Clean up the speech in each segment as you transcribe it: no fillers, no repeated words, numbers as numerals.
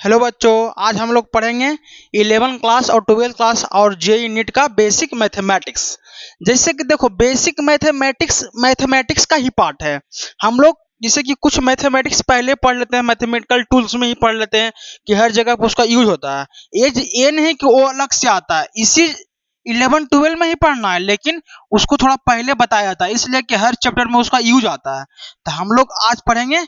Hello बच्चों, आज हम लोग पढ़ेंगे 11 क्लास और 12 क्लास और जेईई नीट का बेसिक मैथमेटिक्स। जैसे कि देखो, बेसिक मैथमेटिक्स का ही पार्ट है। हम लोग जैसे कि कुछ मैथमेटिक्स पहले पढ़ लेते हैं, मैथमेटिकल टूल्स में ही पढ़ लेते हैं कि हर जगह पर उसका यूज होता है। ये नहीं कि वो अलग से आता है, इसी 11-12 में ही पढ़ना है, लेकिन उसको थोड़ा पहले बताया जाता है, इसलिए कि हर चैप्टर में उसका यूज आता है। तो हम लोग आज पढ़ेंगे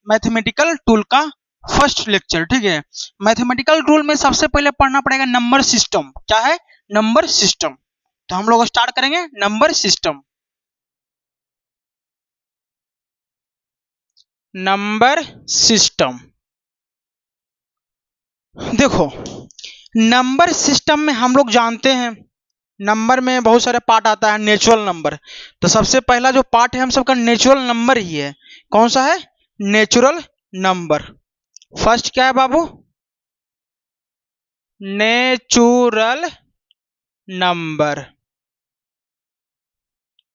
मैथमेटिकल टूल का फर्स्ट लेक्चर। ठीक है, मैथमेटिकल टूल में सबसे पहले पढ़ना पड़ेगा नंबर सिस्टम। क्या है? Number system. तो हम लोग स्टार्ट करेंगे नंबर सिस्टम। नंबर सिस्टम देखो, नंबर सिस्टम में हम लोग जानते हैं नंबर में बहुत सारे पार्ट आता है। नेचुरल नंबर, तो सबसे पहला जो पार्ट है हम सबका नेचुरल नंबर ही है। कौन सा है? Natural number. फर्स्ट क्या है बाबू? Natural number.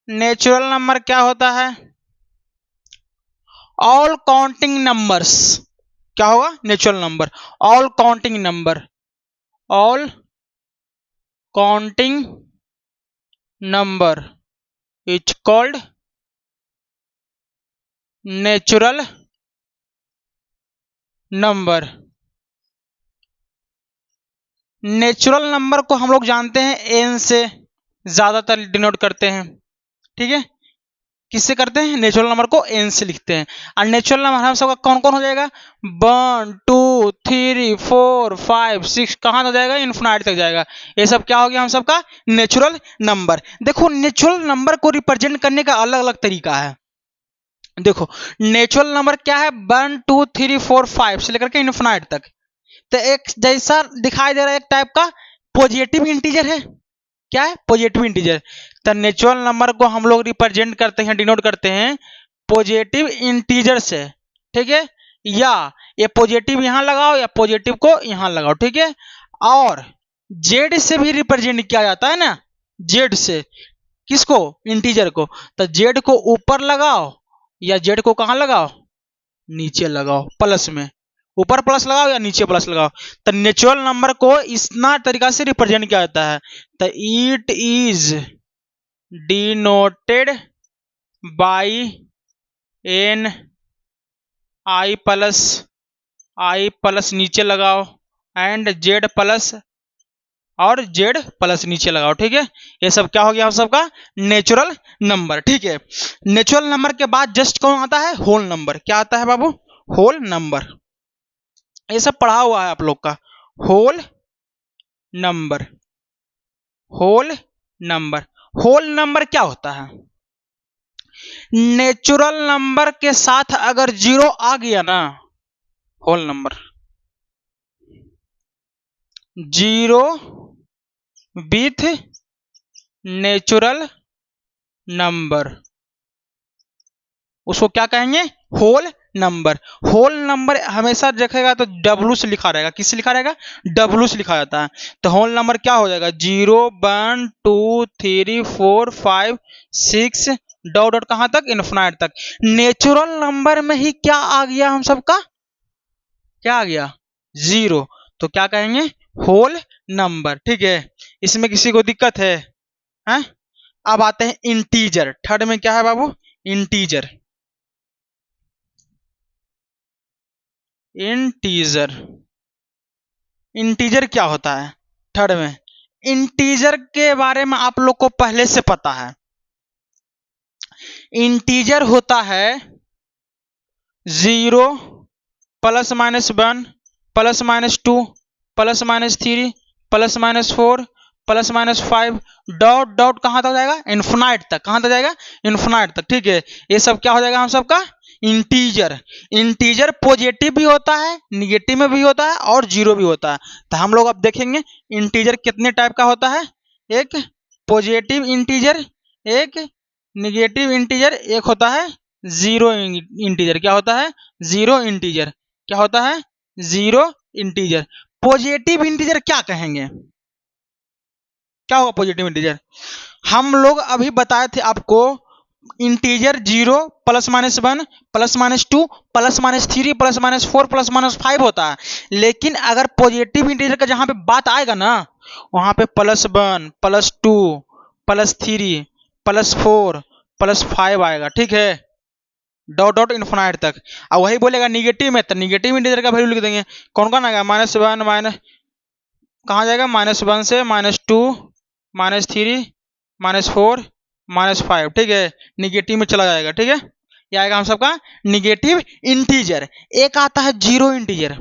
नेचुरल नंबर क्या होता है? All counting numbers. क्या होगा? Natural number. All counting number. All counting number is called natural number. Natural number को हम लोग जानते हैं एन से ज्यादातर डिनोट करते हैं। ठीक है, किससे करते हैं? नेचुरल नंबर को एन से लिखते हैं। और नेचुरल नंबर हम सबका कौन कौन हो जाएगा? 1 2 3 4 5 6, कहां तक जाएगा? इन्फिनाइट तक जाएगा। ये सब क्या हो गया हम सबका? Natural number. देखो, नेचुरल नंबर को रिप्रेजेंट करने का अलग अलग तरीका है। देखो, नेचुरल नंबर क्या है? 1 2 3 4 5 से लेकर के इन्फिनाइट तक। तो एक जैसा दिखाई दे रहा है, एक टाइप का पॉजिटिव इंटीजर है। क्या है? Positive integer. तो नेचुरल नंबर को हम लोग रिप्रेजेंट करते हैं, डिनोट करते हैं पॉजिटिव इंटीजर से। ठीक है, या ये पॉजिटिव यहां लगाओ या पॉजिटिव को यहां लगाओ। ठीक है, और जेड से भी रिप्रेजेंट किया जाता है ना, जेड से। किसको? इंटीजर को। तो जेड को ऊपर लगाओ या जेड को कहां लगाओ? नीचे लगाओ, प्लस में। ऊपर प्लस लगाओ या नीचे प्लस लगाओ। तो नेचुरल नंबर को इस तरीका से रिप्रेजेंट किया जाता है। तो it is denoted by an I plus नीचे लगाओ एंड जेड प्लस और जेड प्लस नीचे लगाओ। ठीक है, ये सब क्या हो गया हम सबका? Natural number. ठीक है, नेचुरल नंबर के बाद जस्ट कौन आता है? Whole number. क्या आता है बाबू? Whole number. ये सब पढ़ा हुआ है आप लोग का। Whole number. Whole number. Whole number क्या होता है? नेचुरल नंबर के साथ अगर जीरो आ गया ना, whole number, zero with natural number, उसको क्या कहेंगे? Whole number. होल नंबर हमेशा देखेगा तो डब्ल्यू से लिखा रहेगा। किससे लिखा रहेगा? डब्ल्यू से लिखा जाता है। तो होल नंबर क्या हो जाएगा? 0 1 2 3 4 5 6 डॉट डॉट कहां तक? इन्फिनाइट तक। नेचुरल नंबर में ही क्या आ गया हम सबका? क्या आ गया? जीरो। तो क्या कहेंगे? Whole number. ठीक है, इसमें किसी को दिक्कत है? हैं? अब आते हैं इंटीजर। थर्ड में क्या है बाबू? इंटीजर। इंटीजर। इंटीजर क्या होता है? थर्ड में इंटीजर के बारे में आप लोग को पहले से पता है। इंटीजर होता है 0 +-1 +-2 +-3 +-4 +-5 डॉट डॉट कहां तक जाएगा? इन्फिनाइट तक। कहां तक जाएगा? इन्फिनाइट तक। ठीक है, ये सब क्या हो जाएगा हम सबका? इंटीजर। इंटीजर पॉजिटिव भी होता है, निगेटिव में भी होता है और जीरो भी होता है। तो हम लोग अब देखेंगे इंटीजर कितने टाइप का होता है। एक पॉजिटिव इंटीजर, एक निगेटिव इंटीजर, एक होता है जीरो इंटीजर। क्या होता है? Zero integer. क्या होता है? Zero integer. पॉजिटिव इंटीजर क्या कहेंगे? क्या होगा पॉजिटिव इंटीजर? हम लोग अभी बताए थे आपको integer 0 plus minus 1 plus minus 2 plus minus 3 plus minus 4 plus minus 5 होता है। लेकिन अगर पॉजिटिव इंटीजर का जहां पे बात आएगा ना, वहां पे plus 1 plus 2 plus 3 plus 4 plus 5 आएगा। ठीक है, डॉट डॉट इन्फिनाइट तक। और वही बोलेगा निगेटिव में, तो निगेटिव इंटीजर का वैल्यू लिख देंगे। कौन कौन आएगा? -1 माइनस, कहाँ जाएगा? -1 से -2 -3 -4 -5। ठीक है, निगेटिव में चला जाएगा। ठीक है, ये आएगा हम सबका निगेटिव इंटीजर। एक आता है जीरो इंटीजर,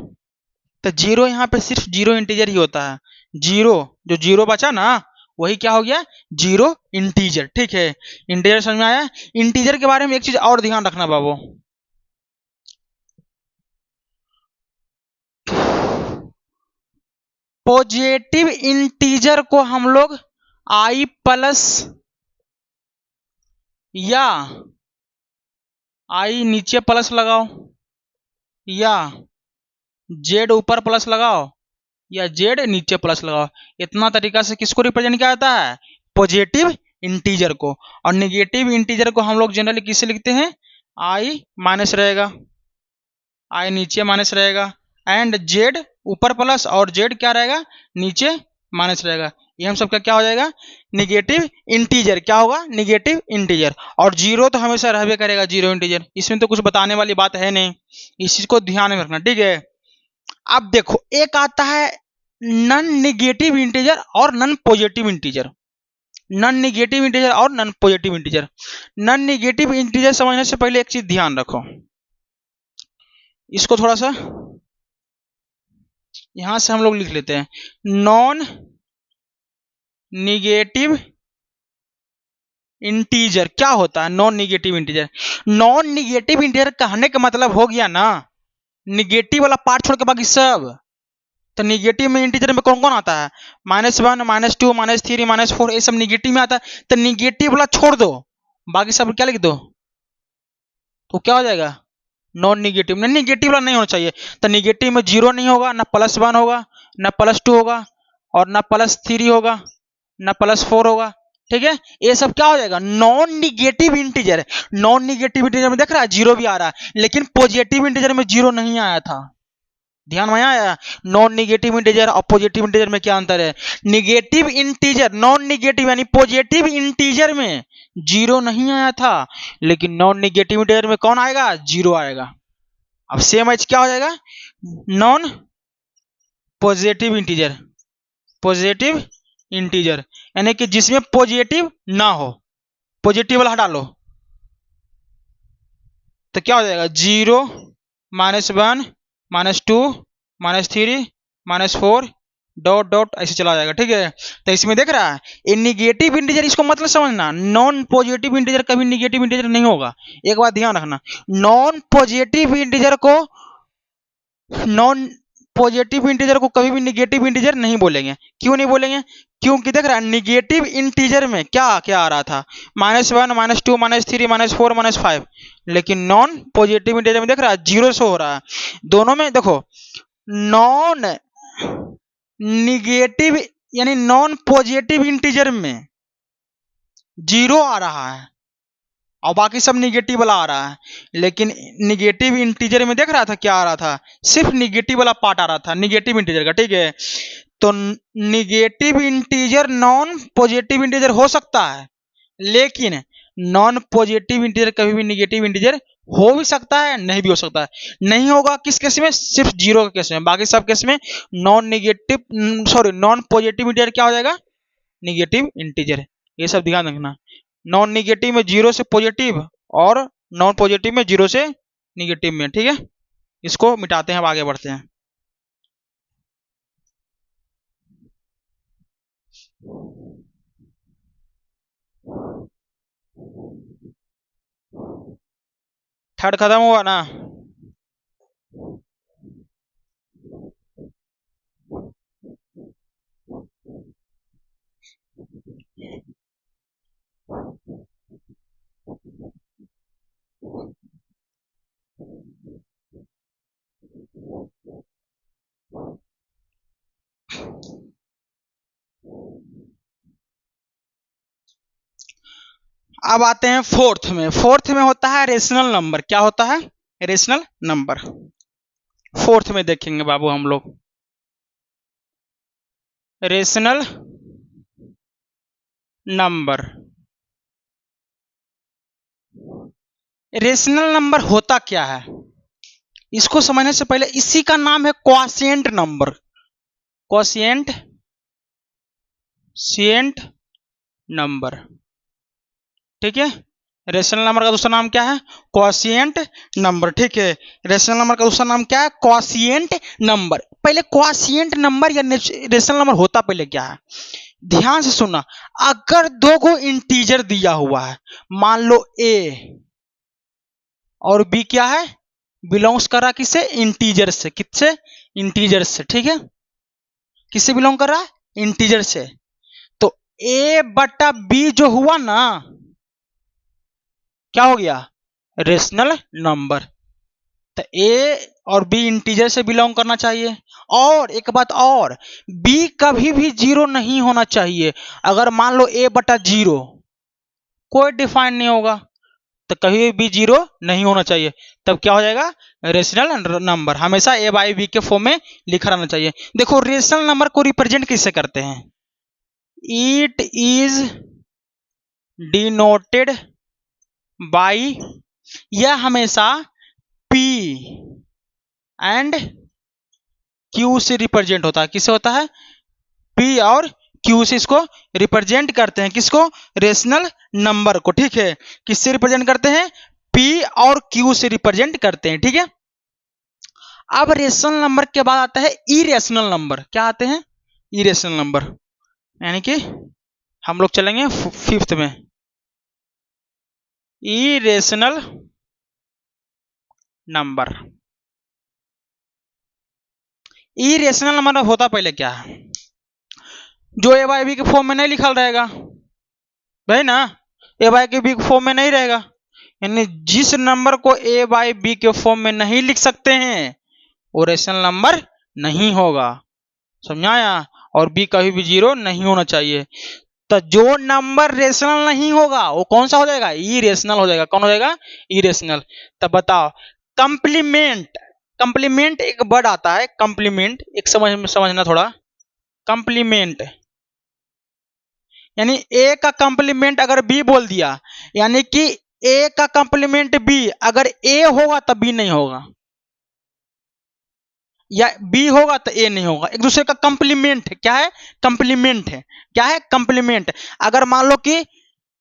तो जीरो यहाँ पे सिर्फ जीरो इंटीजर ही होता है। जीरो, जो जीरो बचा ना, वही क्या हो गया? Zero integer. ठीक है, इंटीजर समझ में आया? इंटीजर के बारे में एक चीज और ध्यान रखना बाबू, पॉजिटिव इंटीजर को हम लोग आई प्लस या आई नीचे प्लस लगाओ, या जेड ऊपर प्लस लगाओ, या जेड नीचे प्लस लगाओ, इतना तरीका से किसको रिप्रेजेंट किया जाता है? पॉजिटिव इंटीजर को। और नेगेटिव इंटीजर को हम लोग जनरली किससे लिखते हैं? आई माइनस रहेगा, आई नीचे माइनस रहेगा, एंड जेड ऊपर प्लस और जेड क्या रहेगा? नीचे माइनस रहेगा। ये हम सबका क्या हो जाएगा? Negative integer. क्या होगा? Negative integer. और जीरो तो हमेशा रहबे करेगा, जीरो इंटीजर, इसमें तो कुछ बताने वाली बात है नहीं, इस चीज को ध्यान में रखना। ठीक है, अब देखो एक आता है नॉन निगेटिव इंटीजर और non positive integer. Non negative integer और non positive integer. Non negative integer समझने से पहले एक चीज ध्यान रखो, इसको थोड़ा सा यहां से हम लोग लिख लेते हैं। नॉन निगेटिव इंटीजर क्या होता है? Non negative integer, non negative integer कहने का मतलब हो गया ना, निगेटिव वाला पार्ट छोड़ के बाकी सब। तो निगेटिव में इंटीजर में कौन कौन आता है? -1 -2 -3 -4, ये सब निगेटिव में आता है। तो निगेटिव वाला छोड़ दो, बाकी सब क्या लिख दो, तो क्या हो जाएगा? Non negative. नहीं, निगेटिव वाला नहीं होना चाहिए। तो निगेटिव में जीरो नहीं होगा, ना +1 होगा, ना +2 होगा, और ना +3 होगा, ना +4 होगा। ठीक है, ये सब क्या हो जाएगा? Non negative integer. Non negative integer में देख रहा है जीरो भी आ रहा है, लेकिन पॉजिटिव इंटीजर में जीरो नहीं आया था। ध्यान में आया? नॉन निगेटिव इंटीजर और पॉजिटिव इंटीजर में क्या अंतर है? निगेटिव इंटीजर, नॉन निगेटिव यानी पॉजिटिव इंटीजर में जीरो नहीं आया था, लेकिन नॉन निगेटिव इंटीजर में कौन आएगा? जीरो आएगा। अब सेम एच क्या हो जाएगा? Non positive integer, positive integer यानी कि जिसमें पॉजिटिव ना हो, पॉजिटिव वाला हटा लो, तो क्या हो जाएगा? 0 -1 -2 -3 -4 डॉट डॉट ऐसे चला जाएगा। ठीक है, तो इसमें देख रहा है ये निगेटिव इंटीजर, इसको मतलब समझना, नॉन पॉजिटिव इंटीजर कभी निगेटिव इंटीजर नहीं होगा। एक बात ध्यान रखना, नॉन पॉजिटिव इंटीजर को, नॉन पॉजिटिव इंटीजर को कभी भी निगेटिव इंटीजर नहीं बोलेंगे। क्यों नहीं बोलेंगे? क्योंकि देख रहा है निगेटिव इंटीजर में क्या क्या आ रहा था? -1 -2 -3 -4 -5, लेकिन नॉन पॉजिटिव इंटीजर में देख रहा है जीरो से हो रहा है। दोनों में देखो, नॉन निगेटिव यानी नॉन पॉजिटिव इंटीजर में जीरो आ रहा है और बाकी सब निगेटिव वाला आ रहा है, लेकिन निगेटिव इंटीजर में देख रहा था क्या आ रहा था? सिर्फ निगेटिव वाला पार्ट आ रहा था, निगेटिव इंटीजर का। ठीक है, तो negative integer non positive integer हो सकता है, लेकिन नॉन पॉजिटिव इंटीजर कभी भी निगेटिव इंटीजर हो भी सकता है, नहीं भी हो सकता है। नहीं होगा किस केस में? सिर्फ जीरो के केस में, बाकी सब केस में non negative sorry non positive integer क्या हो जाएगा? Negative integer. ये सब ध्यान रखना, नॉन निगेटिव में जीरो से पॉजिटिव, और नॉन पॉजिटिव में जीरो से निगेटिव में। ठीक है, इसको मिटाते हैं, अब आगे बढ़ते हैं। थर्ड खत्म हुआ ना? अब आते हैं फोर्थ में। फोर्थ में होता है रेशनल नंबर। क्या होता है? Rational number. फोर्थ में देखेंगे बाबू हम लोग रेशनल नंबर। रेशनल नंबर होता क्या है, इसको समझने से पहले इसी का नाम है क्वोशिएंट नंबर। क्वोशिएंट नंबर, ठीक है। रेशनल नंबर का दूसरा नाम क्या है? क्वोशिएंट नंबर, ठीक है। रेशनल नंबर का दूसरा नाम क्या है? Quotient number. पहले क्वोशिएंट नंबर या रेशनल नंबर होता पहले क्या है, ध्यान से सुनना। अगर दो को इंटीजर दिया हुआ है, मान लो ए और बी, क्या है? बिलोंग्स कर रहा किससे? इंटीजर से। किससे? इंटीजर से, ठीक है। किससे बिलोंग कर रहा है? इंटीजर से। तो ए बटा बी जो हुआ ना, क्या हो गया? Rational number. तो ए और बी इंटीजर से बिलोंग करना चाहिए। और एक बात और, बी कभी भी जीरो नहीं होना चाहिए। अगर मान लो ए बटा जीरो, कोई डिफाइन नहीं होगा, तो कभी भी जीरो नहीं होना चाहिए। तब क्या हो जाएगा? Rational number. हमेशा ए बाई बी के फॉर्म में लिखा रहना चाहिए। देखो रेशनल नंबर को रिप्रेजेंट किससे करते हैं? इट इज डिनोटेड बाई, यह हमेशा पी एंड क्यू से रिप्रेजेंट होता है। किससे होता है? पी और क्यू से इसको रिप्रेजेंट करते हैं। किसको? रेशनल नंबर को, ठीक है। किससे रिप्रेजेंट करते हैं? पी और क्यू से रिप्रेजेंट करते हैं, ठीक है। अब रेशनल नंबर के बाद आता है इरेशनल नंबर। क्या आते हैं? इरेशनल नंबर, यानी कि हम लोग चलेंगे फिफ्थ में। Irrational number. इरेशनल नंबर होता पहले क्या है, जो ए बाई बी के फॉर्म में नहीं लिखा रहेगा, भाई ना, ए बाई के बी के फॉर्म में नहीं रहेगा। यानी जिस नंबर को ए बाई बी के फॉर्म में नहीं लिख सकते हैं वो रेशनल नंबर नहीं होगा। समझाया? और बी कभी भी जीरो नहीं होना चाहिए। तो जो नंबर रेशनल नहीं होगा वो कौन सा हो जाएगा? इरेशनल हो जाएगा। कौन हो जाएगा? इरेशनल। तब बताओ, कंप्लीमेंट। कंप्लीमेंट एक वर्ड आता है, कंप्लीमेंट, एक समझना थोड़ा। कंप्लीमेंट यानी ए का कंप्लीमेंट अगर बी बोल दिया, यानी कि ए का कंप्लीमेंट बी, अगर ए होगा तब बी नहीं होगा, या बी होगा तो ए नहीं होगा। एक दूसरे का कंप्लीमेंट है। क्या है? कंप्लीमेंट है। क्या है? कंप्लीमेंट। अगर मान लो कि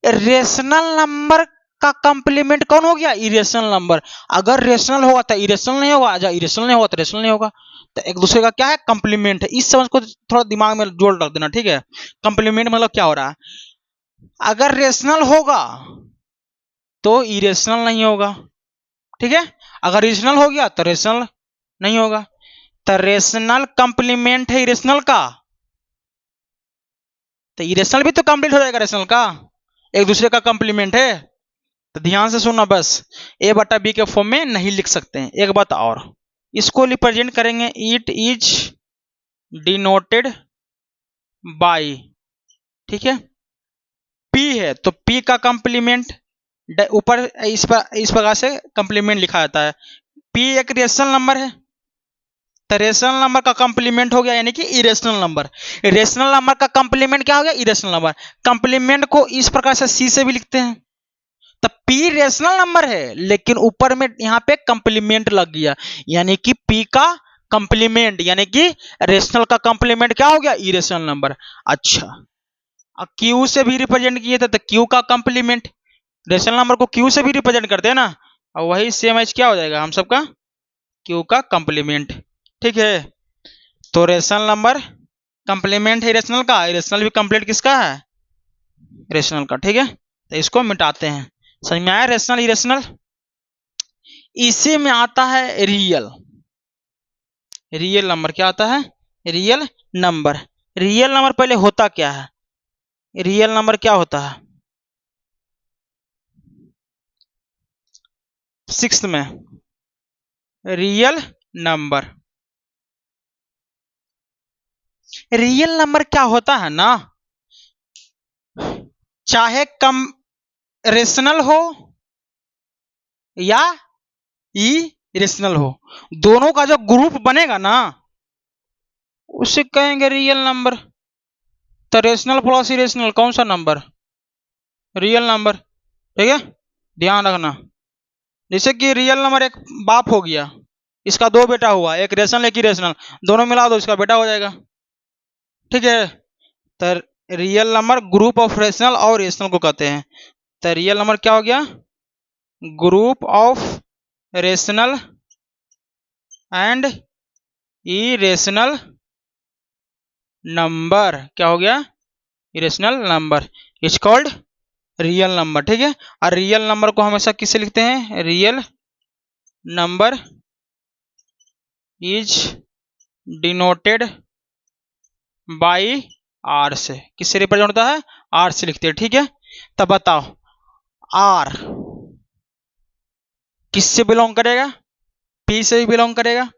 रेशनल नंबर का कंप्लीमेंट कौन हो गया? Irrational number. अगर रेशनल होगा तो इरेशनल नहीं होगा, अगर इरेशनल नहीं होगा तो रेशनल नहीं होगा। तो एक दूसरे का क्या है? कंप्लीमेंट है। इस समझ को थोड़ा दिमाग में जोड़ रख देना, ठीक है। कंप्लीमेंट मतलब क्या हो रहा है, अगर रेशनल होगा तो इरेशनल नहीं होगा, ठीक है। अगर इरेशनल हो गया तो रेशनल नहीं होगा। तो रेशनल कंप्लीमेंट है इरेशनल का, तो इरेशनल भी तो कंप्लीट हो जाएगा रेशनल का, एक दूसरे का कंप्लीमेंट है। तो ध्यान से सुनना बस, ए बटा बी के फॉर्म में नहीं लिख सकते हैं। एक बात और, इसको रिप्रेजेंट करेंगे, इट इज डिनोटेड बाई, ठीक है। पी है तो पी का कंप्लीमेंट ऊपर इस प्रकार से कंप्लीमेंट लिखा जाता है। पी एक रेशनल नंबर है, तो रेशनल नंबर का कंप्लीमेंट हो गया यानी कि इरेशनल नंबर। रेशनल नंबर का कंप्लीमेंट क्या हो गया? Irrational number. कंप्लीमेंट को इस प्रकार से सी से भी लिखते हैं। तो पी रेशनल नंबर है, लेकिन ऊपर में यहां पे कंप्लीमेंट लग गया, यानी कि पी का कंप्लीमेंट, यानी कि रेशनल का कंप्लीमेंट क्या हो गया? Irrational number. अच्छा, अब क्यू से भी रिप्रेजेंट किए थे, तो क्यू का कंप्लीमेंट, रेशनल नंबर को क्यू से भी रिप्रेजेंट करते हैं ना, और वही सेम एज क्या हो जाएगा हम सबका? क्यू का कंप्लीमेंट, ठीक है। तो रेशनल नंबर कंप्लीमेंट है इरेशनल का, इरेशनल भी कंप्लीट किसका है? रेशनल का, ठीक है। तो इसको मिटाते हैं। समझ में आया? Rational irrational. इसी में आता है रियल। रियल नंबर क्या आता है? Real number. रियल नंबर पहले होता क्या है? रियल नंबर क्या होता है? सिक्स्थ में रियल नंबर। रियल नंबर क्या होता है ना, चाहे कम रेशनल हो या इरेशनल हो, दोनों का जो ग्रुप बनेगा ना उसे कहेंगे रियल नंबर। तो रेशनल प्लस इरेशनल कौन सा नंबर? Real number. ठीक है, ध्यान रखना। जैसे कि रियल नंबर एक बाप हो गया, इसका दो बेटा हुआ, एक रेशनल एक इरेशनल, दोनों मिला दो इसका बेटा हो जाएगा। ठीक है, तो real number group of rational और इरेशनल को कहते हैं। तो रियल नंबर क्या हो गया? Group of rational and irrational number. क्या हो गया? Irrational number is called real number. ठीक है, और रियल नंबर को हमेशा किससे लिखते हैं? Real number is denoted by R से। किससे रिप्रेजेंट होता है? आर से लिखते हैं। ठीक है, तब बताओ आर किससे बिलोंग करेगा? पी से भी बिलोंग करेगा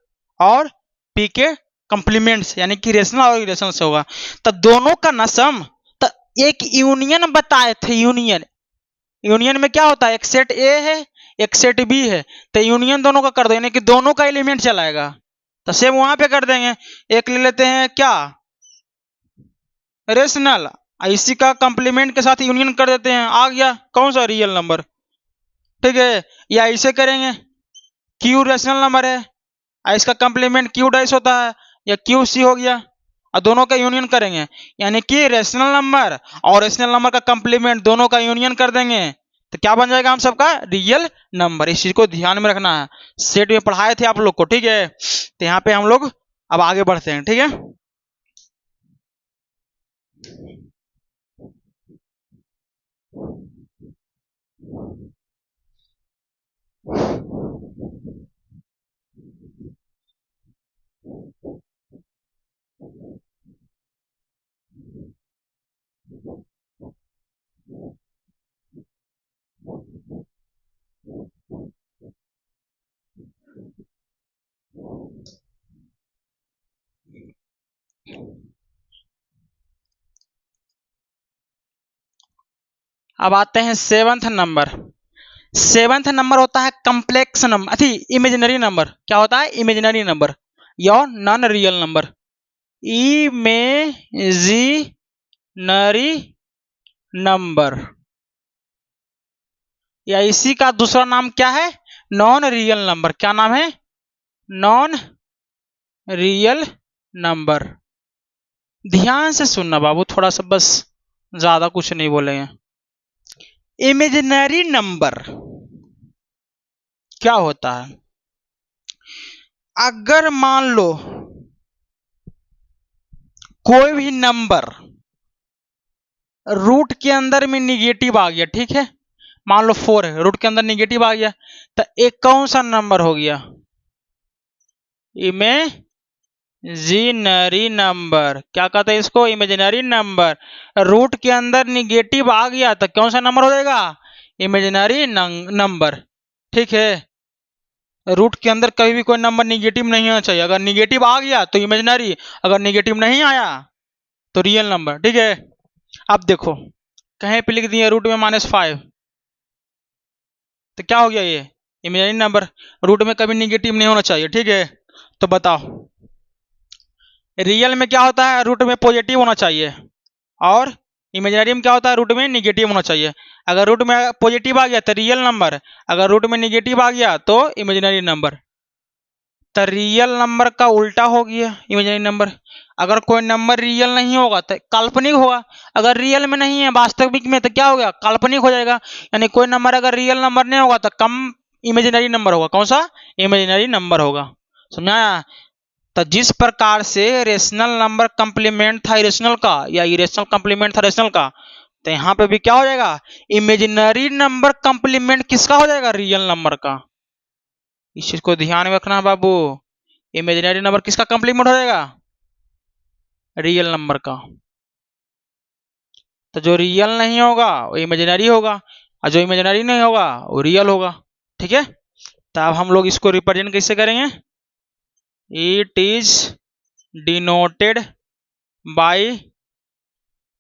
और पी के कंप्लीमेंट्स यानी कि रेशनल और इरेशनल से होगा। तो दोनों का ना सम, तो एक यूनियन बताए थे। यूनियन, यूनियन में क्या होता है? एक सेट ए है एक सेट बी है, तो यूनियन दोनों का कर दो यानी कि दोनों का एलिमेंट चलाएगा। तो सेम वहां पे कर देंगे। एक ले लेते हैं क्या? रेशनल, इसी का कंप्लीमेंट के साथ यूनियन कर देते हैं, आ गया कौन सा? Real number. ठीक है, या इसे करेंगे, क्यू रेशनल नंबर है और इसका कंप्लीमेंट क्यू डाइस होता है, या क्यू सी हो गया, और दोनों का यूनियन करेंगे यानी कि रेशनल नंबर और रेशनल नंबर का कंप्लीमेंट दोनों का यूनियन कर देंगे, तो क्या बन जाएगा हम सबका? Real number. इस चीज को ध्यान में रखना है, सेट में पढ़ाए थे आप लोग को। ठीक है, तो यहाँ पे हम लोग अब आगे बढ़ते हैं। ठीक है, अब आते हैं सेवंथ नंबर। सेवंथ नंबर होता है कम्प्लेक्स नंबर, इमेजिनरी नंबर। क्या होता है? इमेजिनरी नंबर या non real number. Imaginary number या इसी का दूसरा नाम क्या है? Non real number. क्या नाम है? Non real number. ध्यान से सुनना बाबू, थोड़ा सा, बस ज्यादा कुछ नहीं बोलेंगे। इमेजिनरी नंबर क्या होता है? अगर मान लो कोई भी नंबर रूट के अंदर में निगेटिव आ गया, ठीक है, मान लो 4 है, रूट के अंदर निगेटिव आ गया, तो एक कौन सा नंबर हो गया? Imaginary number. क्या कहते हैं इसको? Imaginary number. रूट के अंदर निगेटिव आ गया तो कौन सा नंबर हो जाएगा? Imaginary number. ठीक है, रूट के अंदर कभी भी कोई नंबर निगेटिव नहीं होना चाहिए। अगर निगेटिव आ गया तो इमेजिनरी, अगर निगेटिव नहीं आया तो रियल नंबर। ठीक है, अब देखो कहीं पे लिख दिए रूट में -5, तो क्या हो गया? ये इमेजिनरी नंबर। रूट में कभी निगेटिव नहीं होना चाहिए। ठीक है, तो बताओ रियल में क्या होता है? रूट में पॉजिटिव होना चाहिए, और इमेजिनरी में क्या होता है? रूट में निगेटिव होना चाहिए। अगर रूट में पॉजिटिव आ गया तो रियल नंबर, अगर रूट में निगेटिव आ गया तो इमेजिनरी नंबर। तो रियल नंबर का उल्टा हो गया इमेजिनरी नंबर। अगर कोई नंबर रियल नहीं होगा तो काल्पनिक होगा, अगर रियल में नहीं है वास्तविक में तो क्या हो गया? काल्पनिक हो जाएगा। यानी कोई नंबर अगर रियल नंबर नहीं होगा तो कम इमेजिनरी नंबर होगा। कौन सा? इमेजिनरी नंबर होगा। समझाया? तो जिस प्रकार से रेशनल नंबर कंप्लीमेंट था इरेशनल का, या इरेशनल कंप्लीमेंट था रेशनल का, तो यहाँ पे भी क्या हो जाएगा? इमेजिनरी नंबर कंप्लीमेंट किसका हो जाएगा? रियल नंबर का। इस चीज को ध्यान में रखना बाबू, इमेजिनरी नंबर किसका कंप्लीमेंट हो जाएगा? रियल नंबर का। तो जो रियल नहीं होगा वो इमेजिनरी होगा, और जो इमेजिनरी नहीं होगा वो रियल होगा। ठीक है, तो अब हम लोग इसको रिप्रेजेंट कैसे करेंगे? It is denoted by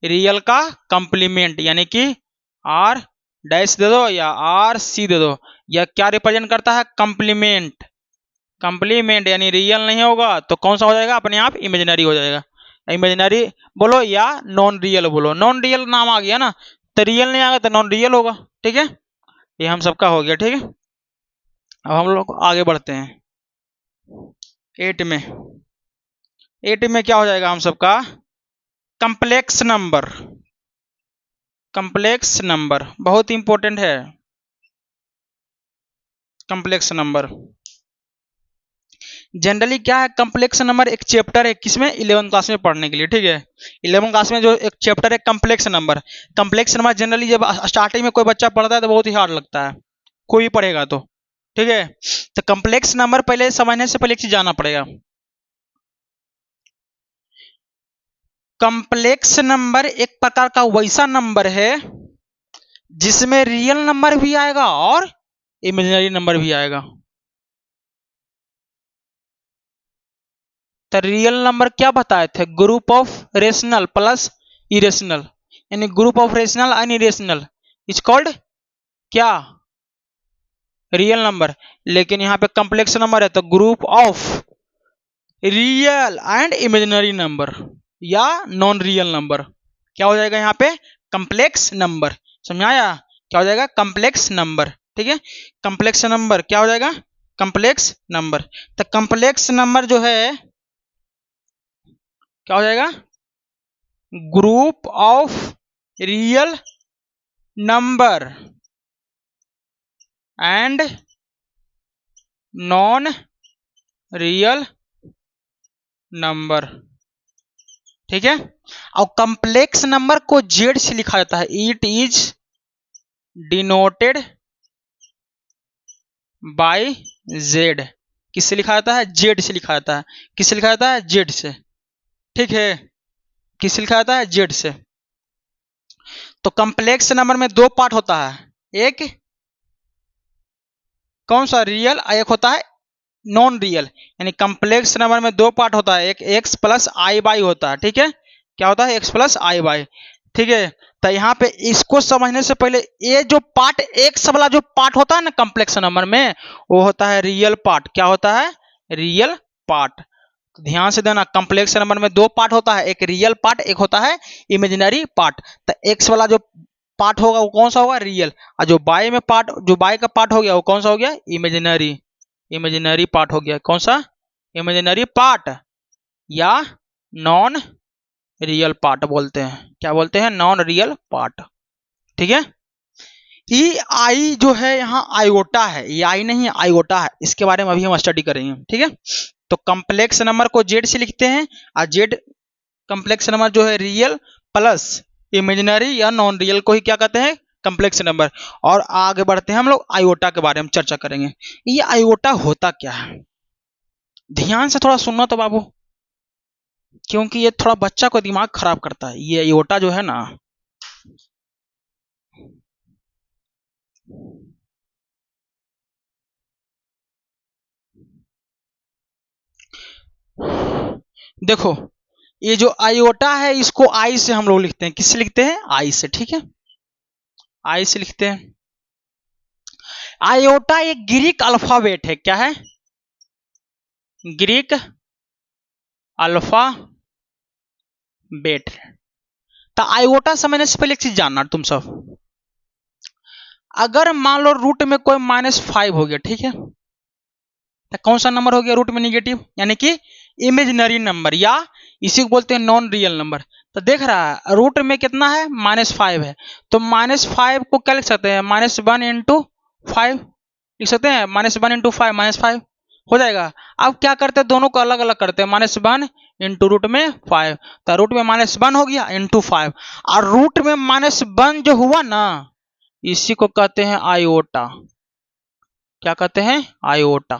real का कंप्लीमेंट यानी कि आर डैश दे दो या आर सी दे दो। यह क्या रिप्रेजेंट करता है? कंप्लीमेंट। कंप्लीमेंट यानी रियल नहीं होगा तो कौन सा हो जाएगा? अपने आप इमेजिनरी हो जाएगा। इमेजिनरी बोलो या नॉन रियल बोलो। नॉन रियल नाम आ गया ना, तो रियल नहीं आएगा तो नॉन रियल होगा। ठीक है, ये हम सबका हो गया। ठीक है, अब हम लोग आगे बढ़ते हैं 8 में। 8 में क्या हो जाएगा हम सबका? Complex number. कम्प्लेक्स नंबर बहुत इंपॉर्टेंट है। कम्प्लेक्स नंबर जनरली क्या है? कम्प्लेक्स नंबर एक चैप्टर है किसमें? 11th क्लास में पढ़ने के लिए। ठीक है, 11th क्लास में जो एक चैप्टर है complex number. Complex number generally जब स्टार्टिंग में कोई बच्चा पढ़ता है तो बहुत ही हार्ड लगता है, कोई भी पढ़ेगा तो। ठीक है, तो कम्प्लेक्स नंबर पहले समझने से पहले एक चीज जानना पड़ेगा। कम्प्लेक्स नंबर एक प्रकार का वैसा नंबर है जिसमें रियल नंबर भी आएगा और इमेजिनरी नंबर भी आएगा। तो रियल नंबर क्या बताए थे? Group of rational plus irrational, यानी group of rational and irrational is called क्या? Real number. लेकिन यहां पे कम्प्लेक्स नंबर है तो group of real and imaginary number या नॉन रियल नंबर क्या हो जाएगा? यहाँ पे कम्प्लेक्स नंबर। समझाया? क्या हो जाएगा? Complex number. ठीक है, कम्प्लेक्स नंबर क्या हो जाएगा? Complex number. तो कम्प्लेक्स नंबर जो है क्या हो जाएगा? Group of real number and non real number. ठीक है, और कम्प्लेक्स नंबर को जेड से लिखा जाता है। It is denoted by Z. किससे लिखा जाता है? जेड से लिखा जाता है। किससे लिखा जाता है? जेड से। ठीक है, किससे लिखा जाता है? जेड से। तो कम्प्लेक्स नंबर में दो पार्ट होता है, एक कौन सा? रियल, एक होता है नॉन रियल। यानी कम्प्लेक्स नंबर में दो पार्ट होता है, एक एक्स प्लस आई बाई होता है। ठीक है, क्या होता है? X plus I by. ठीक है, तो यहाँ पे इसको समझने से पहले ये जो पार्ट एक्स वाला जो पार्ट होता है ना कम्प्लेक्स नंबर में, वो होता है रियल पार्ट। क्या होता है? Real part. तो ध्यान से देना, कम्प्लेक्स नंबर में दो पार्ट होता है, एक रियल पार्ट, एक होता है इमेजिनरी पार्ट। तो एक्स वाला जो पार्ट होगा वो कौन सा होगा? रियल। और जो बाय में पार्ट, जो बाय का पार्ट हो गया वो कौन सा हो गया? इमेजिनरी। इमेजिनरी पार्ट हो गया। कौन सा? इमेजिनरी पार्ट या नॉन रियल पार्ट बोलते हैं। क्या बोलते हैं? Non real part. ठीक है, ई आई जो है यहाँ आयोटा है, ये आई नहीं आयोटा है, इसके बारे में अभी हम स्टडी करेंगे। ठीक है, तो कम्प्लेक्स नंबर को जेड से लिखते हैं और जेड कम्प्लेक्स नंबर जो है रियल प्लस इमेजिनरी या नॉन रियल को ही क्या कहते हैं? Complex number. और आगे बढ़ते हैं हम लोग आयोटा के बारे में चर्चा करेंगे। ये आयोटा होता क्या है? ध्यान से थोड़ा सुनना तो बाबू, क्योंकि ये थोड़ा बच्चा को दिमाग खराब करता है। ये आयोटा जो है ना, देखो ये जो आयोटा है इसको आई से हम लोग लिखते हैं। किससे लिखते हैं? आई से। ठीक है, आई से लिखते हैं। आयोटा एक ग्रीक अल्फाबेट है। क्या है? Greek alphabet. तो आयोटा समझने से पहले एक चीज जानना तुम सब, अगर मान लो रूट में कोई -5 हो गया, ठीक है, तो कौन सा नंबर हो गया रूट में? निगेटिव, यानी कि इमेजिनरी नंबर या इसी को बोलते हैं नॉन रियल नंबर। तो देख रहा है रूट में कितना है? -5 है, तो -5 को क्या लिख सकते हैं? -1 इंटू 5 लिख सकते हैं। -1 इंटू 5 -5 हो जाएगा। अब क्या करते हैं? दोनों को अलग अलग करते हैं। -1 इंटू रूट में 5, तो रूट में -1 हो गया इंटू 5, और रूट में -1 जो हुआ ना, इसी को कहते हैं आयोटा। क्या कहते हैं? आयोटा।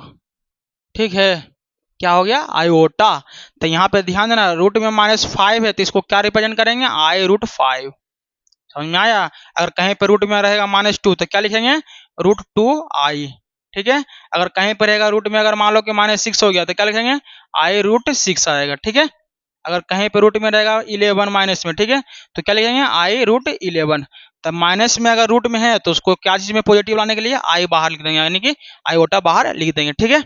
ठीक है, क्या हो गया? आयोटा। तो यहाँ पे ध्यान देना, रूट में -5 है तो इसको क्या रिप्रेजेंट करेंगे? i√5। समझ में आया? अगर कहीं पर रूट में रहेगा -2 तो क्या लिखेंगे? √2i। ठीक है, अगर कहीं पर रहेगा रूट में, अगर मान लो कि -6 हो गया तो क्या लिखेंगे? i√6 आएगा। ठीक है, अगर कहीं पे रूट में रहेगा 11 माइनस में, ठीक है, तो क्या लिखेंगे i√11। तब माइनस में अगर रूट में है तो उसको क्या चीज में पॉजिटिव लाने के लिए i बाहर लिख देंगे, यानी कि आयोटा बाहर लिख देंगे, ठीक है।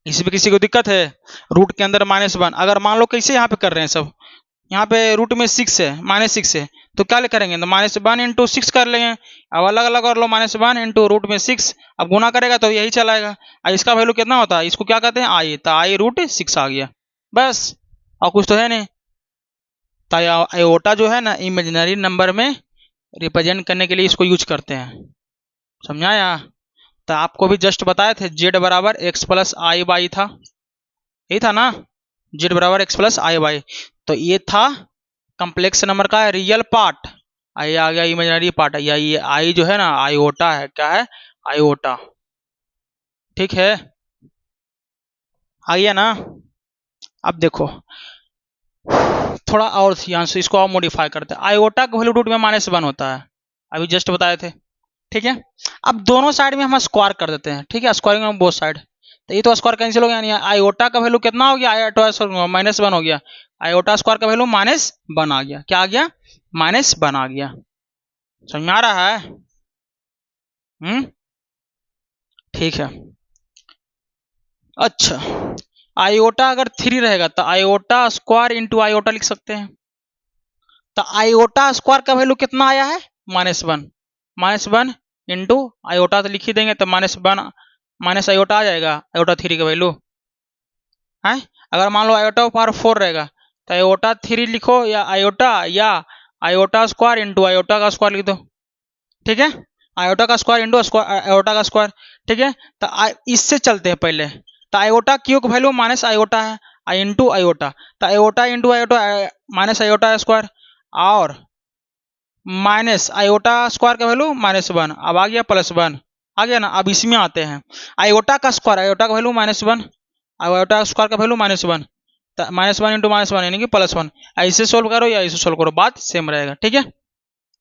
इसमें किसी को दिक्कत है? रूट के अंदर -1, अगर मान लो कैसे यहाँ पे कर रहे हैं सब, यहाँ पे रूट में 6 है, -6 है, तो क्या करेंगे, तो -1 इंटू 6 कर लेंगे। अब अलग अलग कर लो, -1 इंटू रूट में 6, अब गुना करेगा तो यही चलाएगा। अब इसका वैल्यू कितना होता है, इसको क्या कहते हैं i, तो i√6 आ गया, बस, और कुछ तो है नहीं। तो आयोटा जो है ना इमेजिनरी नंबर में रिप्रेजेंट करने के लिए इसको यूज करते हैं, समझाया। तो आपको भी जस्ट बताए थे z बराबर x प्लस आई बाई था, यही था ना, z बराबर x प्लस आई बाई। तो ये था कम्प्लेक्स नंबर का रियल पार्ट, आई आ गया इमेजिनरी पार्ट, या ये आई जो है ना आयोटा है, क्या है, आयोटा, ठीक है, आ गया ना। अब देखो थोड़ा और ध्यान से इसको और मॉडिफाई करते हैं। आयोटा का वैल्यू रूट में -1 होता है, अभी जस्ट बताए थे, ठीक है। अब दोनों साइड में हम स्क्वायर कर देते हैं, ठीक है, स्क्वायरिंग में बोथ साइड, तो ये तो स्क्वायर कैंसिल हो गया, यानी आयोटा का वैल्यू कितना हो गया, आयोटा -1 हो गया, आयोटा स्क्वायर का वैल्यू -1 आ गया, क्या आ गया, -1 आ गया, समझ में आ रहा है? ठीक है। अच्छा, आयोटा अगर 3 रहेगा तो आयोटा स्क्वायर इंटू आयोटा लिख सकते हैं, तो आयोटा स्क्वायर का वैल्यू कितना आया है, -1, -1 इंटू आयोटा तो लिख ही देंगे, तो -1 माइनस आयोटा आ जाएगा, आयोटा 3 का वैल्यू है। अगर मान लो आयोटा पावर 4 रहेगा तो आयोटा 3 लिखो, या आयोटा स्क्वायर इंटू आयोटा का स्क्वायर लिख दो, ठीक है, आयोटा का स्क्वायर इंटू आयोटा का स्क्वायर, ठीक है। तो इससे चलते हैं पहले, तो आयोटा क्यू का वैल्यू माइनस आयोटा है, आई इंटू आयोटा, तो iota into iota minus iota square, और माइनस आयोटा स्क्वायर का वैल्यू -1, अब आ गया +1, आ गया ना। अब इसमें आते हैं, आयोटा का स्क्वायर, आयोटा का वैल्यू -1, आयोटा स्क्वायर का वैल्यू -1, तो -1 इंटू -1 यानी कि +1, ऐसे सोल्व करो या ऐसे सोल्व करो, बात सेम रहेगा, ठीक है।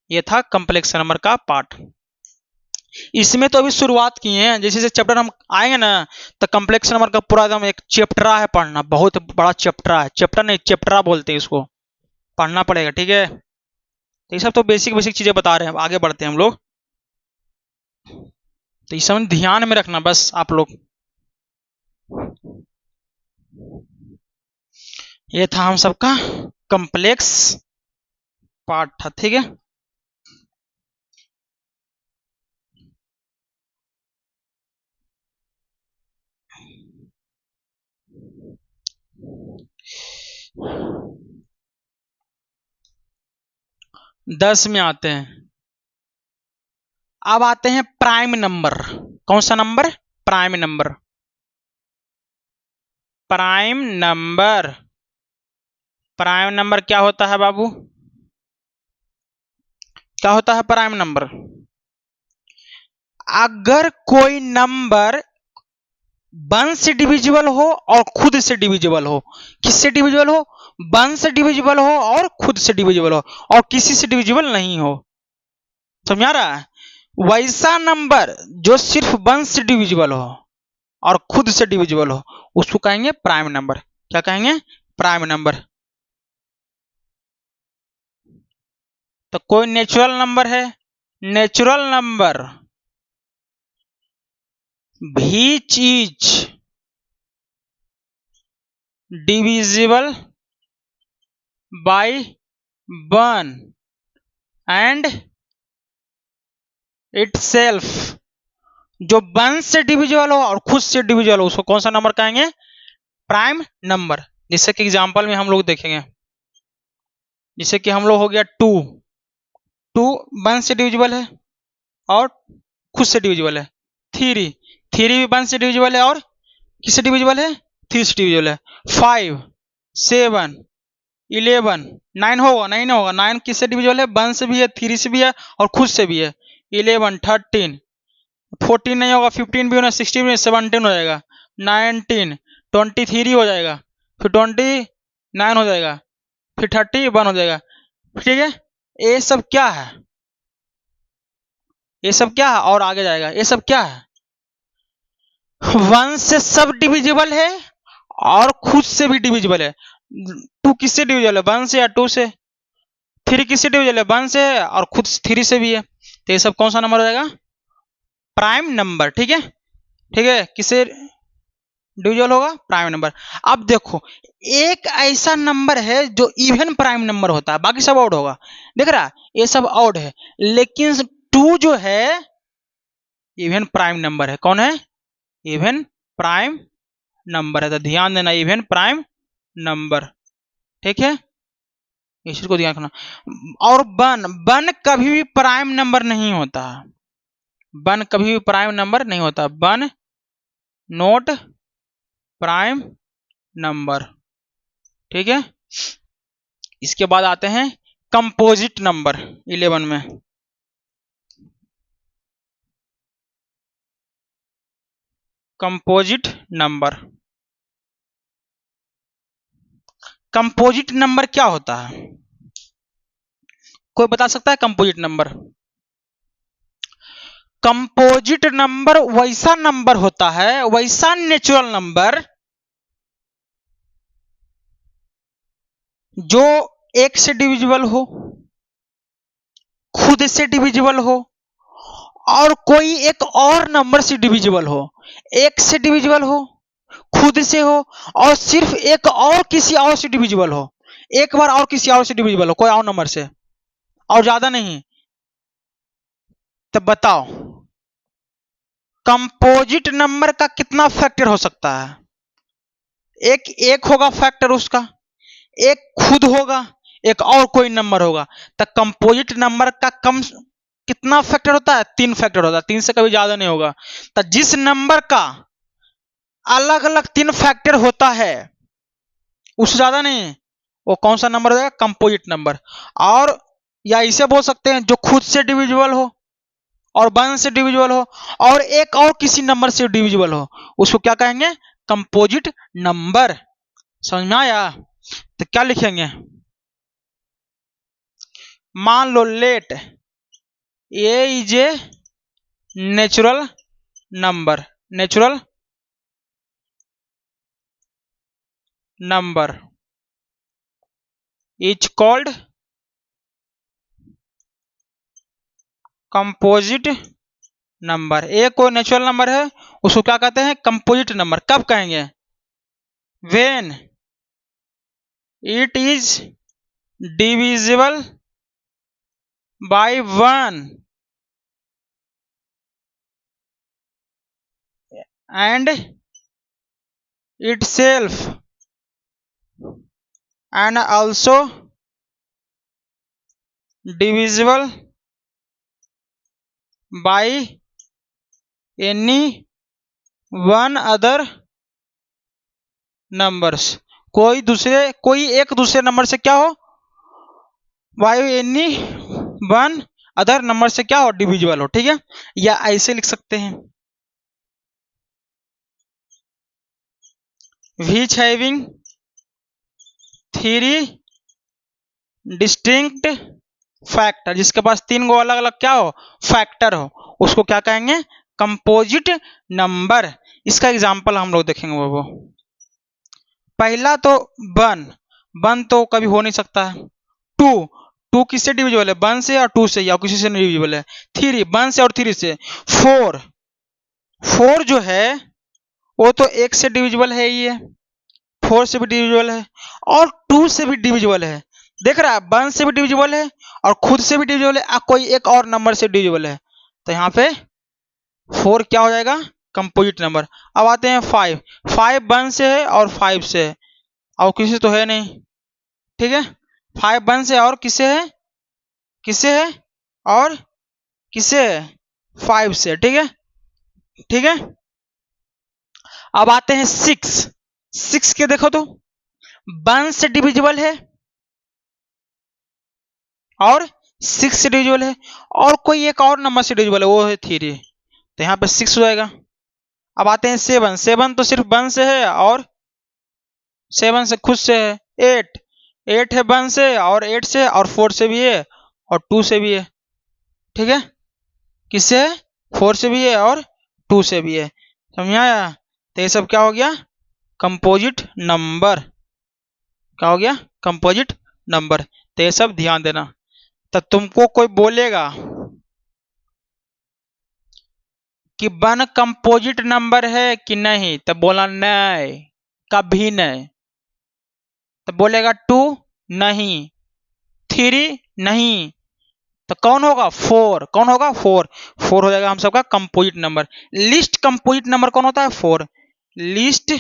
ये था कम्प्लेक्स नंबर का पार्ट। इसमें तो अभी शुरुआत किए हैं, जैसे जैसे चैप्टर हम आएंगे ना, तो कम्प्लेक्स नंबर का पूरा एकदम एक चैप्टरा है पढ़ना, बहुत बड़ा चैप्टरा है, चैप्टर नहीं चैप्टरा बोलते हैं इसको, पढ़ना पड़ेगा, ठीक है। तो ये सब तो बेसिक बेसिक चीजें बता रहे हैं, आगे बढ़ते हैं हम लोग, तो ये सब ध्यान में रखना बस आप लोग। ये था हम सबका कम्प्लेक्स पार्ट था, ठीक है। दस में आते हैं, अब आते हैं प्राइम नंबर। कौन सा number, prime number, prime number, prime number क्या होता है बाबू, क्या होता है प्राइम नंबर, अगर कोई नंबर 1 से डिविजिबल हो और खुद से डिविजिबल हो, किससे डिविजिबल हो, 1 से डिविजिबल हो और खुद से डिविजिबल हो, और किसी से डिविजिबल नहीं हो, समझ आ रहा है। वैसा नंबर जो सिर्फ 1 से डिविजिबल हो और खुद से डिविजिबल हो, उसको कहेंगे प्राइम नंबर। क्या कहेंगे, प्राइम नंबर। तो कोई नेचुरल नंबर है, natural number which is divisible by 1 and itself, जो 1 से डिविजिबल हो और खुद से डिविजिबल हो, उसको कौन सा नंबर कहेंगे, प्राइम नंबर। जैसे कि एग्जांपल में हम लोग देखेंगे, जैसे कि हम लोग हो गया 2 1 से डिविजिबल है और खुद से डिविजिबल है, 3 भी 1 से डिविजिबल है और किससे डिविजिबल है, 3 से डिविजिबल है, 5 7 11 9 होगा, नहीं होगा, 9 किससे डिविजिबल है, 1 से भी है, 3 से भी है और खुद से भी है, 11 13 14 नहीं होगा, 15 भी होना, 16 भी 17 हो जाएगा, 19 23 हो जाएगा, फिर 29 हो जाएगा, फिर 31 हो जाएगा, ठीक है। ये सब क्या है, ये सब क्या है, और आगे जाएगा, ये सब क्या है, 1 से सब डिविजिबल है और खुद से भी डिविजिबल है। 2 किससे डिविजिबल है? 1 से या 2 से। 3 किससे डिविजिबल है? 1 से और खुद 3 से भी है। तो ये सब कौन सा नंबर हो जाएगा? Prime number. ठीक है, ठीक है, किससे डिविजिबल होगा? Prime number. अब देखो, एक ऐसा नंबर है जो इवन प्राइम नंबर होता है, बाकी सब ऑड होगा। देख रहा है, ये सब ऑड है, लेकिन 2 जो है इवन प्राइम नंबर है। कौन है? इवन प्राइम नंबर है। तो ध्यान देना, इवन प्राइम नंबर। ठीक है, इस चीज को ध्यान रखना। और 1 कभी भी प्राइम नंबर नहीं होता। 1 कभी भी प्राइम नंबर नहीं होता। 1 नोट प्राइम नंबर। ठीक है, इसके बाद आते हैं कंपोजिट नंबर 11 में। Composite number. कंपोजिट नंबर क्या होता है? कोई बता सकता है कंपोजिट नंबर? कंपोजिट नंबर वैसा नंबर होता है, वैसा नेचुरल नंबर जो 1 से डिविजिबल हो, खुद से डिविजिबल हो, और कोई एक और नंबर से डिविजिबल हो। 1 से डिविजिबल हो, खुद से हो, और सिर्फ एक और किसी और से डिविजिबल हो। एक बार और किसी और से डिविजिबल हो, कोई और नंबर से, और ज्यादा नहीं। तब बताओ, कंपोजिट नंबर का कितना फैक्टर हो सकता है? एक होगा फैक्टर उसका, एक खुद होगा, एक और कोई नंबर होगा। तो कंपोजिट नंबर का कम कितना फैक्टर होता है? 3 फैक्टर होता है। 3 से कभी ज्यादा नहीं होगा। तो जिस नंबर का अलग अलग 3 फैक्टर होता है, उससे ज्यादा नहीं, वो कौन सा नंबर हो जाएगा? Composite number. और या इसे बोल सकते हैं जो खुद से डिविजिबल हो, और 1 से डिविजिबल हो, और एक और किसी नंबर से डिविजिबल हो, उसको क्या कहेंगे? Composite number. समझ में आया? तो क्या लिखेंगे? मान लो let A is a natural number. Natural number is called composite number. एक कोई नेचुरल नंबर है, उसको क्या कहते हैं? Composite number. कब कहेंगे? When it is divisible by 1 and itself, and also divisible by any one other numbers। कोई एक दूसरे नंबर से क्या हो? by any one other number से क्या हो? डिविजिबल हो। ठीक है, या ऐसे लिख सकते हैं, which having 3 डिस्टिंक्ट फैक्टर। जिसके पास 3 गो अलग अलग क्या हो? फैक्टर हो, उसको क्या कहेंगे? Composite number. इसका एग्जांपल हम लोग देखेंगे। वो पहला तो 1 तो कभी हो नहीं सकता है। 2 किससे डिविजिबल है? 1 से और 2 से, या किसी से नहीं डिविजिबल है। 3 1 से और 3 से। 4 जो है वो तो 1 से डिविजिबल है ही है, 4 से भी डिविजिबल है, और 2 से भी डिविजिबल है। देख रहा है, 1 से भी डिविजिबल है, और खुद से भी डिविजिबल है, कोई एक और नंबर से डिविजिबल है। तो यहाँ पे 4 क्या हो जाएगा? Composite number. अब आते हैं 5 1 से है और 5 से है, और किसी तो है नहीं। ठीक है, 5 1 से और किससे है? किससे है? और किससे है? 5 से। ठीक है, ठीक है। अब आते हैं 6 के देखो तो 1 से डिविजिबल है और 6 से डिविजिबल है, और कोई एक और नंबर से डिविजिबल है, वो है 3। तो यहाँ पे 6 हो जाएगा। अब आते हैं 7 तो सिर्फ 1 से है, और 7 से खुद से है। 8 है 1 से, और 8 से, और 4 से भी है, और 2 से भी है। ठीक है, किससे है? 4 से भी है और 2 से भी है। समझ आया? तो ये सब क्या हो गया? कंपोजिट नंबर, क्या हो गया, कंपोजिट नंबर। तो ये सब ध्यान देना। तो तुमको कोई बोलेगा कि वन कंपोजिट नंबर है कि नहीं, तो बोला नहीं, कभी नहीं। तो बोलेगा टू, नहीं। थ्री, नहीं। तो कौन होगा, फोर। कौन होगा, फोर। फोर हो जाएगा हम सबका composite number. List composite number कौन होता है, फोर। लिस्ट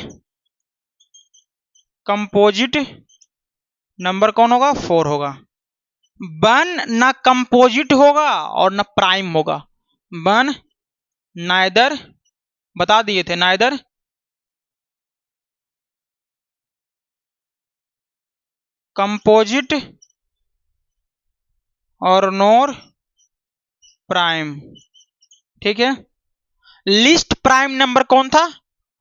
कंपोजिट नंबर कौन होगा, फोर होगा। वन ना कंपोजिट होगा और ना प्राइम होगा। वन नाइदर, बता दिए थे, नाइदर कंपोजिट और नोर प्राइम। ठीक है। लिस्ट प्राइम नंबर कौन था,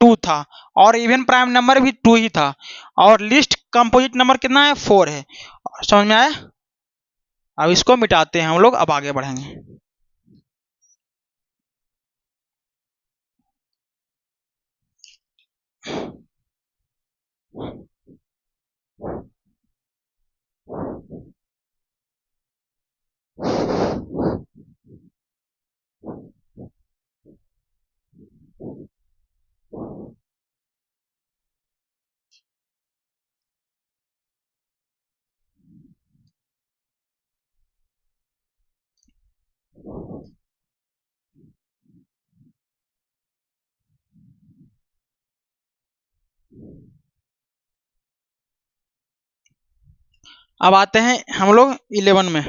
टू था। और इवन प्राइम नंबर भी टू ही था। और लिस्ट कंपोजिट नंबर कितना है, फोर है। समझ में आया। अब इसको मिटाते हैं हम लोग, अब आगे बढ़ेंगे। अब आते हैं हम लोग 11 में।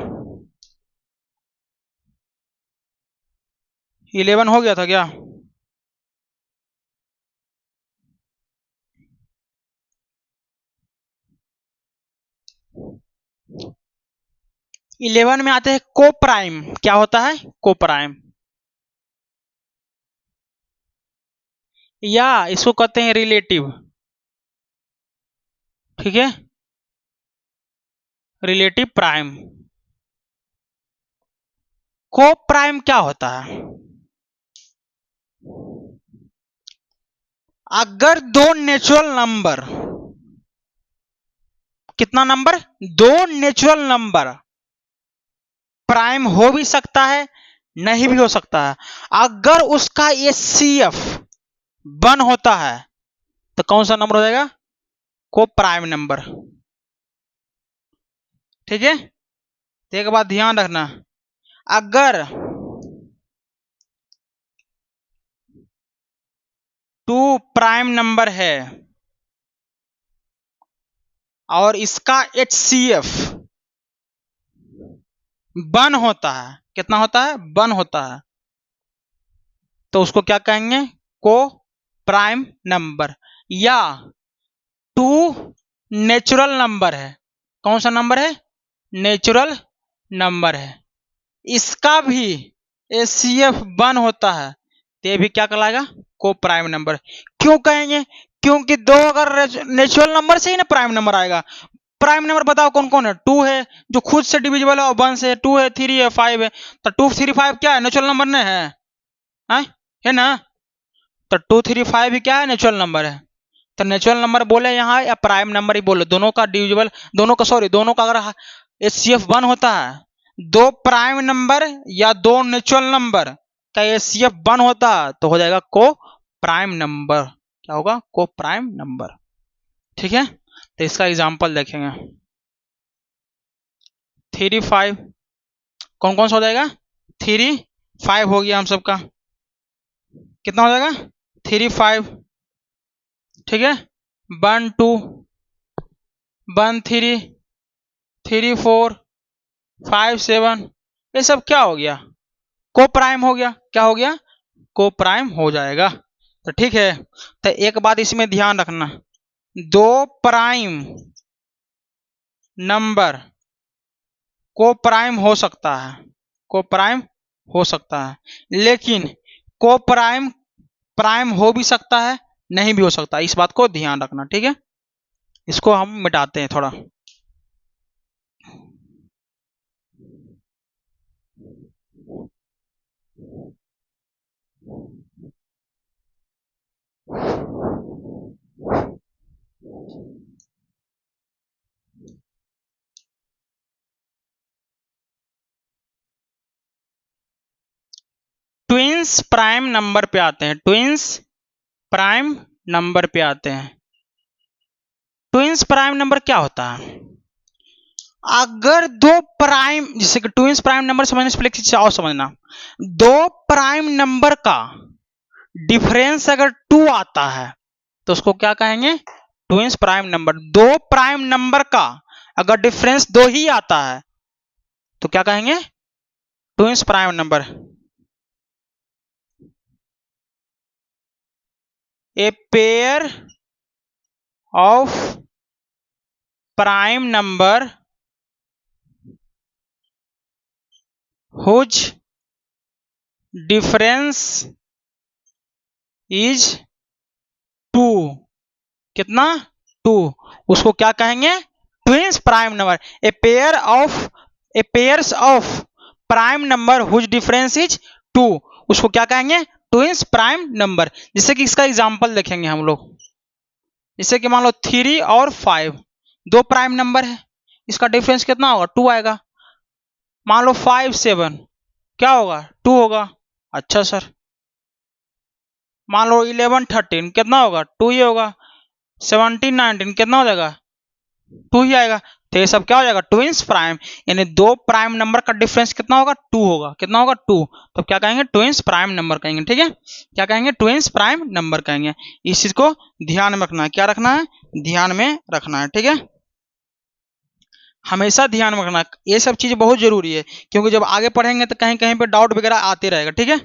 11 हो गया था क्या, 11 में आते हैं को प्राइम। क्या होता है, को प्राइम, या इसको कहते हैं रिलेटिव। ठीक है, रिलेटिव प्राइम। को प्राइम क्या होता है, अगर दो नेचुरल नंबर, कितना नंबर, दो नेचुरल नंबर प्राइम हो भी सकता है, नहीं भी हो सकता है। अगर उसका एचसीएफ 1 होता है तो कौन सा नंबर हो जाएगा, को प्राइम नंबर। ठीक है। तो एक बात ध्यान रखना, अगर टू प्राइम नंबर है और इसका एचसीएफ 1 होता है, कितना होता है, 1 होता है, तो उसको क्या कहेंगे, को प्राइम नंबर। या टू नेचुरल नंबर है, कौन सा नंबर है, नेचुरल नंबर है, इसका भी एचसीएफ 1 होता है, तो ये भी क्या कहलाएगा, को प्राइम नंबर। क्यों कहेंगे, क्योंकि दो अगर नेचुरल नंबर से ही ना प्राइम नंबर आएगा। प्राइम नंबर बताओ कौन कौन है, टू है जो खुद से डिविजिबल है और 1 से, टू है, 3 है, 5 है। तो 2 3 5 क्या है, नेचुरल नंबर नहीं है ना। तो 2 3 5 भी क्या है, नेचुरल नंबर है। तो नेचुरल नंबर बोले यहाँ या प्राइम नंबर ही बोले, दोनों का डिविजिबल, दोनों का सॉरी, दोनों का अगर एचसीएफ 1 होता है, दो प्राइम नंबर या दो नेचुरल नंबर का एचसीएफ 1 होता है तो हो जाएगा को प्राइम नंबर। क्या होगा, को प्राइम नंबर। ठीक है। तो इसका एग्जांपल देखेंगे, 3 5 कौन कौन सा हो जाएगा, 3 5 हो गया हम सबका, कितना हो जाएगा, 3 5। ठीक है, 1 2 1 3 3 4 5 7, ये सब क्या हो गया, को प्राइम हो गया। क्या हो गया, को प्राइम हो जाएगा। तो ठीक है। तो एक बात इसमें ध्यान रखना, दो प्राइम नंबर को प्राइम हो सकता है, को प्राइम हो सकता है, लेकिन को प्राइम प्राइम हो भी सकता है, नहीं भी हो सकता। इस बात को ध्यान रखना। ठीक है, इसको हम मिटाते हैं थोड़ा। ट्विंस प्राइम नंबर पे आते हैं, ट्विंस प्राइम नंबर पे आते हैं। ट्विंस प्राइम नंबर क्या होता है? अगर दो प्राइम, जैसे कि ट्विंस प्राइम नंबर समझने से पहले एक चीज और समझना, दो प्राइम नंबर का डिफरेंस अगर 2 आता है तो उसको क्या कहेंगे? Twins prime number. दो प्राइम नंबर का अगर डिफरेंस 2 ही आता है तो क्या कहेंगे? Twins prime number. A pair of prime number whose difference is 2, कितना? 2, उसको क्या कहेंगे? Twins prime number. A pairs of prime number whose difference is 2, उसको क्या कहेंगे? Twins prime number. जैसे कि इसका एग्जांपल देखेंगे हम लोग, जैसे कि मान लो 3 और 5 दो प्राइम नंबर है, इसका डिफरेंस कितना होगा? 2 आएगा। मान लो 5 7 क्या होगा? 2 होगा। अच्छा सर, मान लो 11 13 कितना होगा? 2 ही होगा। 17 19 कितना हो जाएगा? 2 ही आएगा। तो ये सब क्या हो जाएगा? ट्विंस प्राइम, यानी दो प्राइम नंबर का डिफरेंस कितना होगा? 2 होगा। कितना होगा? 2। तो क्या कहेंगे? ट्विंस प्राइम नंबर कहेंगे। ठीक है, क्या कहेंगे? ट्विंस प्राइम नंबर कहेंगे। इस चीज को ध्यान में रखना है। क्या रखना है? ध्यान में रखना है। ठीक है, हमेशा ध्यान में रखना, ये सब चीज बहुत जरूरी है, क्योंकि जब आगे पढ़ेंगे तो कहीं कहीं पे डाउट वगैरह आते रहेगा। ठीक है,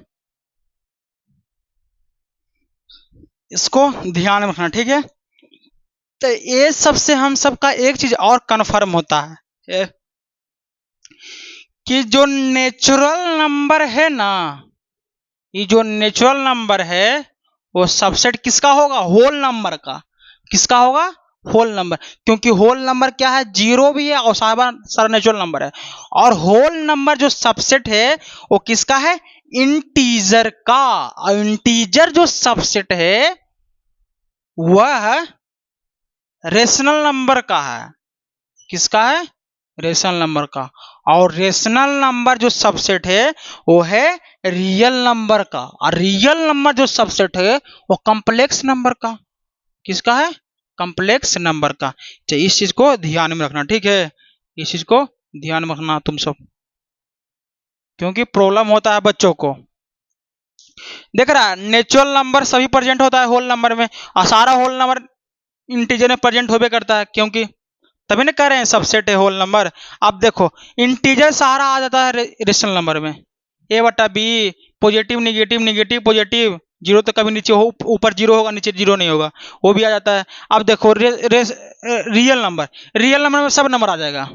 इसको ध्यान में रखना। ठीक है, तो ये सबसे हम सबका एक चीज और कंफर्म होता है कि जो नेचुरल नंबर है ना, ये जो नेचुरल नंबर है वो सबसेट किसका होगा? होल नंबर का। किसका होगा? Whole number. क्योंकि होल नंबर क्या है? 0 भी है और सारा नेचुरल नंबर है। और होल नंबर जो सबसेट है वो किसका है? इंटीजर का। और इंटीजर जो सबसेट है वह रेशनल नंबर का है। किसका है? रेशनल नंबर का। और रेशनल नंबर जो सबसेट है वो है रियल नंबर का। और रियल नंबर जो सबसेट है वो कॉम्प्लेक्स नंबर का। किसका है? कॉम्प्लेक्स नंबर का। तो इस चीज को ध्यान में रखना। ठीक है, इस चीज को ध्यान में रखना तुम सब, क्योंकि प्रॉब्लम होता है बच्चों को। देख रहा है, नेचुरल नंबर सभी प्रेजेंट होता है होल नंबर में, और सारा होल नंबर इंटीजर में प्रेजेंट होबे करता है, क्योंकि तभी ना कह रहे हैं सबसेट है होल नंबर। अब देखो, इंटीजर सारा आ जाता है रेशनल नंबर में, ए बटा B, positive negative, negative positive, zero तो कभी नीचे हो, ऊपर जीरो होगा नीचे जीरो नहीं होगा, वो भी आ जाता है। अब देखो रियल नंबर में सब नंबर आ जाएगा।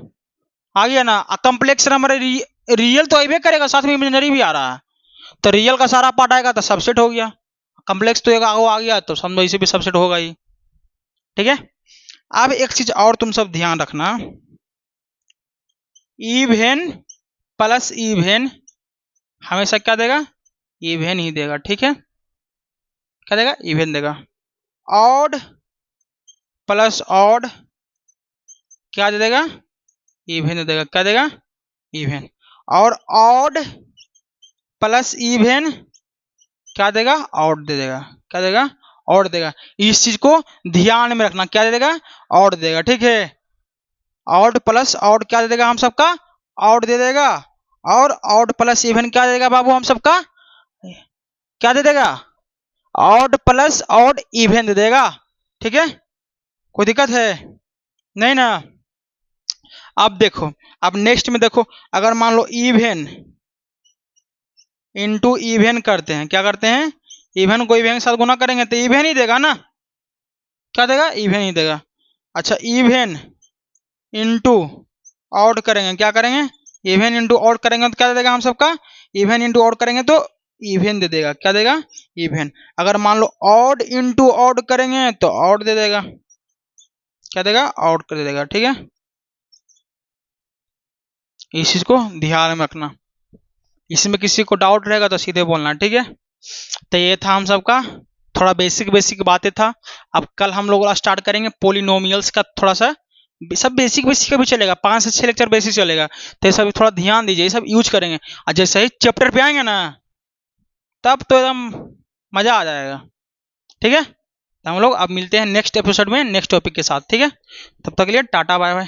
आ गया ना? कॉम्प्लेक्स नंबर रियल तो अबे करेगा, साथ में इमेजिनरी भी आ रहा है, तो रियल का सारा पार्ट आएगा तो सबसेट हो गया। कॉम्प्लेक्स तो एक आ गया तो समझो इसे भी सबसेट होगा ही। ठीक है, अब एक चीज और तुम सब ध्यान रखना, इवेन प्लस इवेन हमेशा क्या देगा? इवेन ही देगा। ठीक है, क्या देगा? इवेन देगा। ऑड प्लस ऑड क्या दे देगा? इवेन दे देगा। क्या देगा? इवेन। और ऑड प्लस इवेन क्या देगा? ऑड दे देगा। क्या देगा? ऑड देगा। इस चीज को ध्यान में रखना, क्या दे देगा? ऑड देगा। ठीक है, ऑड प्लस ऑड क्या दे देगा? हम सबका ऑड दे देगा। और ऑड प्लस इवन क्या दे देगा बाबू? हम सबका क्या दे देगा? Odd plus odd even they देगा। ठीक है, कोई दिक्कत है? नहीं ना? अब देखो, अब नेक्स्ट में देखो, अगर मान लो इवन इंटू इवन करते हैं, क्या करते हैं? इवन को इवन के साथ गुना करेंगे तो इवन ही देगा ना? क्या देगा? इवन ही देगा। अच्छा, इवन इंटू ऑड करेंगे, क्या करेंगे? इवन इंटू ऑड करेंगे तो क्या दे देगा? हम सबका इवन इंटू ऑड करेंगे तो इवन दे देगा। क्या देगा? इवन। अगर मान लो ऑड इंटू ऑड करेंगे तो ऑड दे देगा। क्या देगा? ऑड कर देगा। ठीक है, इस चीज को ध्यान में रखना। इसमें किसी को डाउट रहेगा तो सीधे बोलना। ठीक है, तो ये था हम सबका थोड़ा बेसिक बेसिक बातें था। अब कल हम लोग स्टार्ट करेंगे पोलिनोमियल्स का, थोड़ा सा सब बेसिक बेसिक का भी चलेगा, 5 से 6 लेक्चर बेसिक चलेगा, तो ये सब थोड़ा ध्यान दीजिए, ये सब यूज करेंगे। और जैसे ही चैप्टर पे आएंगे ना, तब तो एकदम मजा आ जाएगा। ठीक है, तो हम लोग अब मिलते हैं नेक्स्ट एपिसोड में नेक्स्ट टॉपिक के साथ। ठीक है, तब तक के लिए टाटा बाय बाय।